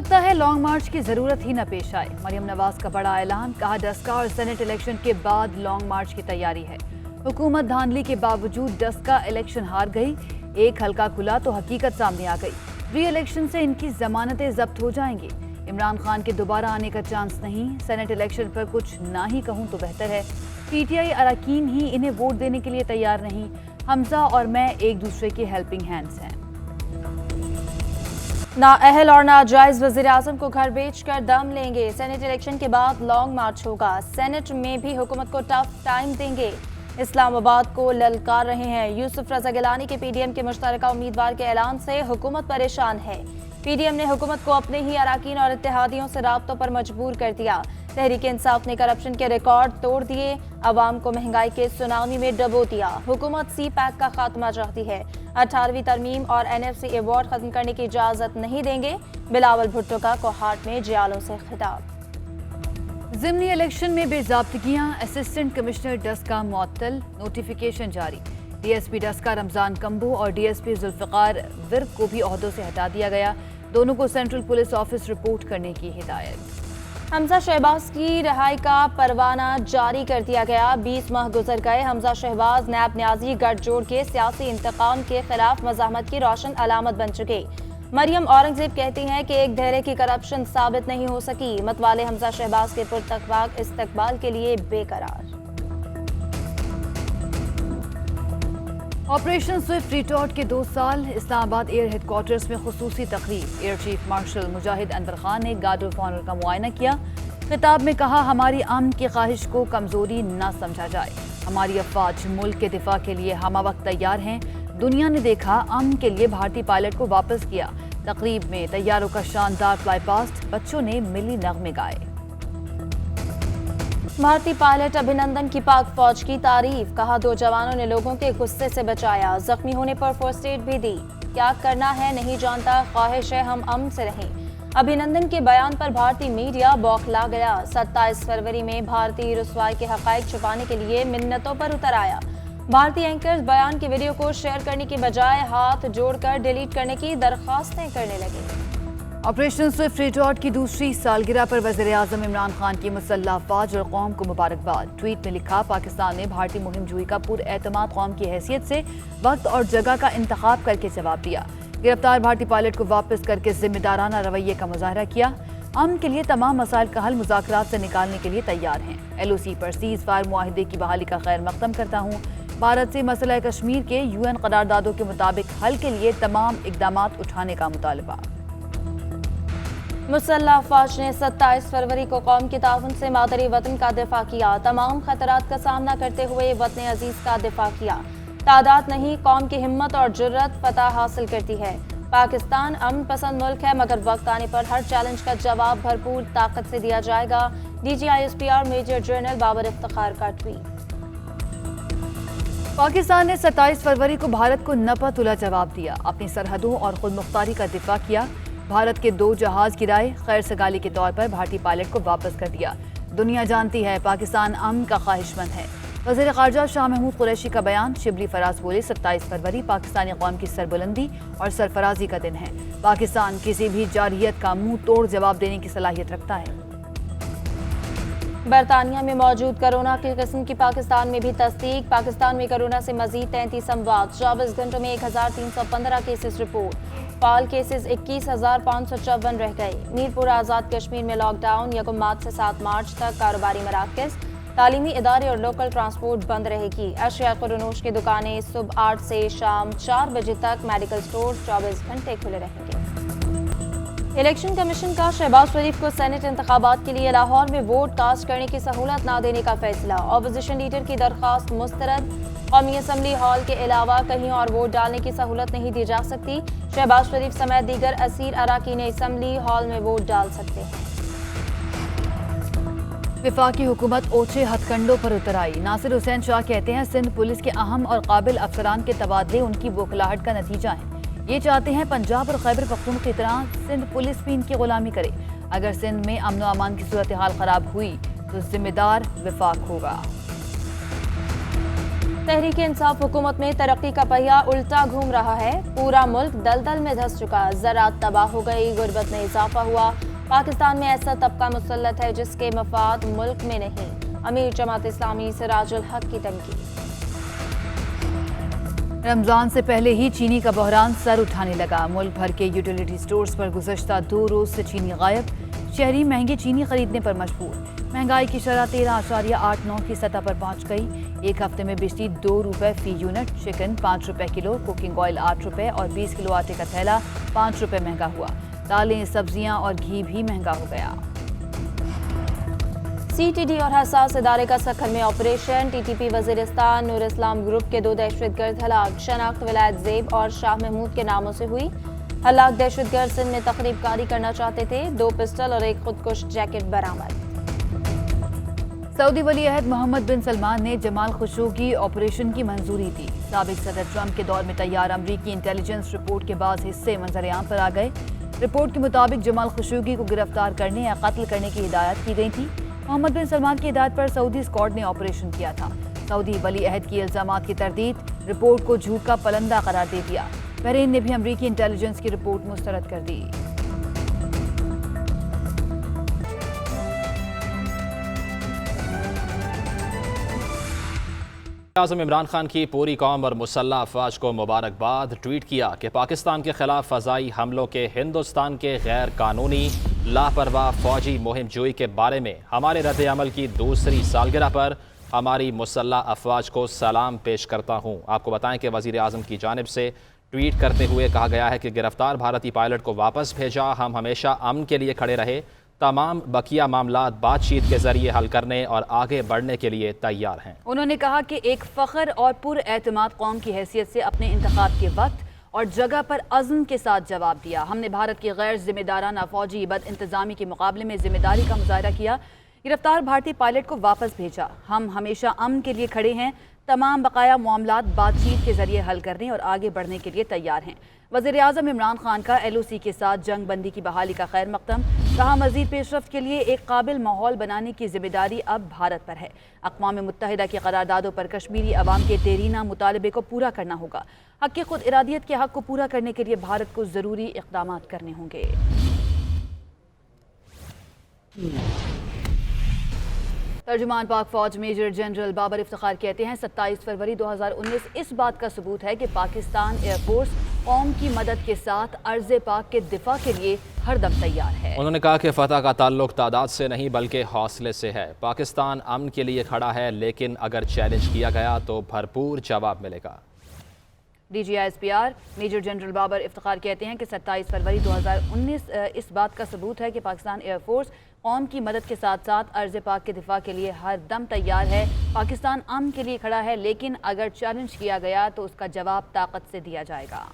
लगता है लॉन्ग मार्च की जरूरत ही न पेश आए। मरियम नवाज का बड़ा ऐलान, कहा डस्का और सेनेट इलेक्शन के बाद लॉन्ग मार्च की तैयारी है। हुकूमत धांधली के बावजूद डस्का इलेक्शन हार गई। एक हल्का खुला तो हकीकत सामने आ गई। री इलेक्शन से इनकी जमानतें जब्त हो जाएंगी। इमरान खान के दोबारा आने का चांस नहीं। सेनेट इलेक्शन पर कुछ ना ही कहूं तो बेहतर है। पीटीआई अरकान ही इन्हें वोट देने के लिए तैयार नहीं। हमजा और मैं एक दूसरे के हेल्पिंग हैंड्स हैं। नाअहल और नाजायज वज़ीर आज़म को घर बेचकर दम लेंगे। सेनेट इलेक्शन के बाद लॉन्ग मार्च होगा। सेनेट में भी हुकूमत को टफ टाइम देंगे। इस्लामाबाद को ललकार रहे हैं। यूसुफ रज़ा गिलानी के पीडीएम के मुश्तरका उम्मीदवार के ऐलान से हुकूमत परेशान है। पीडीएम ने हुकूमत को अपने ही अरकान और इत्तेहादियों से राब्तों पर मजबूर कर दिया। तहरीक इंसाफ ने करप्शन के रिकॉर्ड तोड़ दिए। अवाम को महंगाई के सुनामी में डबो दिया। हुकूमत सी पैक का खात्मा चाहती है। 18वीं तरमीम और एनएफसी अवार्ड खत्म करने की इजाजत नहीं देंगे। बिलावल भुट्टो का कोहाट में जियालों से खिताब। ज़िमनी इलेक्शन में बेज़ाब्तगियां, असिस्टेंट कमिश्नर डस्का मुअत्तल, नोटिफिकेशन जारी। डीएसपी डस्का रमजान कंबो और डीएसपी जुल्फ़िकार विर्क को भी ओहदों से हटा दिया गया। दोनों को सेंट्रल पुलिस ऑफिस रिपोर्ट करने की हिदायत। हमजा शहबाज की रिहाई का परवाना जारी कर दिया गया। 20 माह गुजर गए। हमजा शहबाज नैब न्याजी गठजोड़ के सियासी इंतकाम के खिलाफ मज़ाहमत की रोशन अलामत बन चुके। मरियम औरंगजेब कहती हैं कि एक धैर्य की करप्शन साबित नहीं हो सकी। मतवाले हमजा शहबाज के पुरतकबाग इस्तकबाल के लिए बेकरार। ऑपरेशन स्विफ्ट रिटॉर्ट के 2 साल। इस्लामाबाद एयर हेडक्वार्टर्स में खुसूसी तकरीब। एयर चीफ मार्शल मुजाहिद अनवर खान ने गार्ड ऑफ ऑनर का मुआयना किया। खिताब में कहा, हमारी अमन की ख्वाहिश को कमजोरी न समझा जाए। हमारी अफवाज मुल्क के दिफा के लिए हम वक्त तैयार हैं। दुनिया ने देखा, अमन के लिए भारतीय पायलट को वापस किया। तकरीब में तैयारों का शानदार फ्लाई पास्ट, बच्चों ने मिली नगमे गाए। भारतीय पायलट अभिनंदन की पाक फौज की तारीफ। कहा, 2 जवानों ने लोगों के गुस्से से बचाया। जख्मी होने पर फर्स्ट एड भी दी। क्या करना है नहीं जानता, ख्वाहिश है हम अमन से रहें। अभिनंदन के बयान पर भारतीय मीडिया बौखला गया। 27 फरवरी में भारतीय रुसवाई के हकायक छुपाने के लिए मिन्नतों पर उतर आया। भारतीय एंकर्स बयान की वीडियो को शेयर करने की बजाय हाथ जोड़कर डिलीट करने की दरखास्तें करने लगे। ऑपरेशन स्विफ्ट रिटॉर्ट की दूसरी सालगिरह पर वज़ीर आज़म इमरान खान की मुसल्लह अफवाज और कौम को मुबारकबाद। ट्वीट में लिखा, पाकिस्तान ने भारतीय मुहिम जूई का पुरएतमाद कौम की हैसियत से वक्त और जगह का इंतखाब करके जवाब दिया। गिरफ्तार भारतीय पायलट को वापस करके जिम्मेदाराना रवैये का मुजाहरा किया। अमन के लिए तमाम मसाइल का हल मुज़ाकरात से निकालने के लिए तैयार हैं। LOC पर सीज फायर मुआहिदे की बहाली का खैर मकदम करता हूँ। भारत से मसला कश्मीर के UN करारदादों के मुताबिक हल के लिए तमाम इक़दामात उठाने का मुतालबा। मुसल्लह अफवाज ने 27 फरवरी को कौम के ताउन से मादरी वतन का दिफा किया। तमाम खतरात का सामना करते हुए वतन अजीज का दिफा किया। तादाद नहीं, कौम की हिम्मत और जुर्रत फतह हासिल करती है। पाकिस्तान अमन पसंद मुल्क है, मगर वक्त आने पर हर चैलेंज का जवाब भरपूर ताकत से दिया जाएगा। DGISPR Major General Babar Iftikhar का ट्वीट। पाकिस्तान ने 27 फरवरी को भारत को नपा-तुला जवाब दिया। अपनी सरहदों और खुद मुख्तारी का दिफा किया। भारत के 2 जहाज गिराए। खैर सगाली के तौर पर भारतीय पायलट को वापस कर दिया। दुनिया जानती है पाकिस्तान अमन का ख्वाहिशमंद है। वज़ीर ख़ारजा शाह महमूद कुरैशी का बयान। शिबली फराज बोले, 27 फरवरी पाकिस्तानी कौम की सरबुलंदी और सरफराजी का दिन है। पाकिस्तान किसी भी जारहियत का मुंह तोड़ जवाब देने की सलाहियत रखता है। बरतानिया में मौजूद कोरोना की किस्म की पाकिस्तान में भी तस्दीक। पाकिस्तान में कोरोना से मजीद 33 अमवात। 24 घंटों में 1315 केसेस रिपोर्ट। फाल केसेस 21,554 रह गए। मीरपुर आज़ाद कश्मीर में लॉकडाउन। यकम मार्च से 7 मार्च तक कारोबारी मराकज़, तालीमी इदारे और लोकल ट्रांसपोर्ट बंद रहेगी। अशिया खुरनोश की दुकानें सुबह 8 से शाम 4 बजे तक। मेडिकल स्टोर 24 घंटे खुले रहेंगे। इलेक्शन कमीशन का शहबाज शरीफ को सेनेट इंतखाबात के लिए लाहौर में वोट कास्ट करने की सहूलत न देने का फैसला। ऑपोजिशन लीडर की दरख्वास्त मुस्तरद। कौमी असम्बली हॉल के अलावा कहीं और वोट डालने की सहूलत नहीं दी जा सकती। शहबाज शरीफ समेत दीगर असीर अरकान असम्बली हॉल में वोट डाल सकते हैं। वफाकी हुकूमत ओछे हथकंडों पर उतर आई। नासिर हुसैन शाह कहते हैं, सिंध पुलिस के अहम और काबिल अफसरान के तबादले उनकी बौखलाहट का नतीजा है। ये चाहते हैं पंजाब और खैबर पख्तूनख्वा की तरह सिंध पुलिस भी इनकी गुलामी करे। अगर सिंध में अमन व अमान की सूरत हाल खराब हुई तो जिम्मेदार वफाक होगा। तहरीक इंसाफ हुकूमत में तरक्की का पहिया उल्टा घूम रहा है। पूरा मुल्क दलदल में धंस चुका, ज़राअत तबाह हो गई, गुर्बत में इजाफा हुआ। पाकिस्तान में ऐसा तबका मुसल्लत है जिसके मफाद मुल्क में नहीं। अमीर जमात इस्लामी सिराजुल हक की धमकी। रमजान से पहले ही चीनी का बहरान सर उठाने लगा। मुल्क भर के यूटिलिटी स्टोर्स पर गुज़श्ता 2 रोज से चीनी गायब। शहरी महंगी चीनी खरीदने पर मजबूर। महंगाई की शरह 13.89 की सतह पर पहुंच गई। एक हफ्ते में बिजली 2 रुपये फी यूनिट, चिकन 5 रुपये किलो, कुकिंग ऑयल 8 रुपये और 20 किलो आटे का थैला 5 रुपये महंगा हुआ। दालें, सब्जियां और घी भी महंगा हो गया। CTD और हसास इदारे का सखर में ऑपरेशन। TTP वजीरिस्तान नूर इस्लाम ग्रुप के 2 दहशतगर्द हलाक। शनाख्त विलायत ज़ेब और शाह महमूद के नामों से हुई। हलाक दहशतगर्द सिंध में तकरीब कारी करना चाहते थे। 2 पिस्टल और 1 खुदकुश जैकेट बरामद। सऊदी वली अहद मोहम्मद बिन सलमान ने जमाल खशोगी ऑपरेशन की मंजूरी दी। साबिक सदर ट्रंप के दौर में तैयार अमरीकी इंटेलिजेंस रिपोर्ट के बाद हिस्से मंजरेआम पर आ गए। रिपोर्ट के मुताबिक जमाल खशोगी को गिरफ्तार करने या कत्ल करने की हिदायत की गई थी। मोहम्मद बिन सलमान की हिदायत पर सऊदी स्क्वाड ने ऑपरेशन किया था। सऊदी वली अहद की इल्जामात की तरदीद, रिपोर्ट को झूठ का पलंदा करार दे दिया। बहरीन ने भी अमरीकी इंटेलिजेंस की रिपोर्ट मुस्तरद कर दी। आज़म इमरान खान की पूरी कौम और मुसल्लह अफवाज को मुबारकबाद। ट्वीट किया कि पाकिस्तान के खिलाफ फ़ज़ाई हमलों के हिंदुस्तान के गैर कानूनी लापरवाह फ़ौजी मुहिम जोई के बारे में हमारे रद्द-ए-अमल की दूसरी सालगिरह पर हमारी मुसल्लह अफवाज को सलाम पेश करता हूँ। आपको बताएं कि वज़ीर आज़म की जानिब से ट्वीट करते हुए कहा गया है कि गिरफ्तार भारतीय पायलट को वापस भेजा। हम हमेशा अमन के लिए खड़े रहे। तमाम बकिया मामलात बातचीत के जरिए हल करने और आगे बढ़ने के लिए तैयार हैं। उन्होंने कहा कि एक फ़ख्र और पुरएतमाद कौम की हैसियत से अपने इंतखाब के वक्त और जगह पर अज़्म के साथ जवाब दिया। हमने भारत की गैर जिम्मेदाराना फौजी बद इंतज़ामी के मुकाबले में जिम्मेदारी का मुजाहरा किया। गिरफ्तार भारतीय पायलट को वापस भेजा। हम हमेशा अमन के लिए खड़े हैं। तमाम बकाया मामलात बातचीत के जरिए हल करने और आगे बढ़ने के लिए तैयार हैं। वज़ीर आज़म इमरान खान का LOC के साथ जंग बंदी की बहाली का खैर मकदम। कहा, मज़ीद पेशरफ्त के लिए एक काबिल माहौल बनाने की जिम्मेदारी अब भारत पर है। अक़वाम मुत्तहिदा की करारदादों पर कश्मीरी अवाम के देरीना मुतालबे को पूरा करना होगा। हक़ की खुद इरादियत के हक़ को पूरा करने के लिए भारत को ज़रूरी इक़दामात करने होंगे। तर्जुमान पाक फौज मेजर जनरल बाबर इफ्तिखार कहते हैं 27 फरवरी 2019 इस बात का सबूत है कि पाकिस्तान एयरफोर्स कौम की मदद के साथ अर्ज़े पाक के दिफा के लिए हरदम तैयार है। उन्होंने कहा कि फतह का ताल्लुक तादाद से नहीं बल्कि हौसले से है। पाकिस्तान अमन के लिए खड़ा है, लेकिन अगर चैलेंज किया गया तो भरपूर जवाब मिलेगा। DGISPR Major General Babar Iftikhar कहते हैं कि 27 फरवरी 2019 इस बात का सबूत है कि पाकिस्तान एयरफोर्स कौम की मदद के साथ साथ अर्ज़ पाक के दिफा के लिए हर दम तैयार है। पाकिस्तान अमन के लिए खड़ा है, लेकिन अगर चैलेंज किया गया तो उसका जवाब ताकत से दिया जाएगा।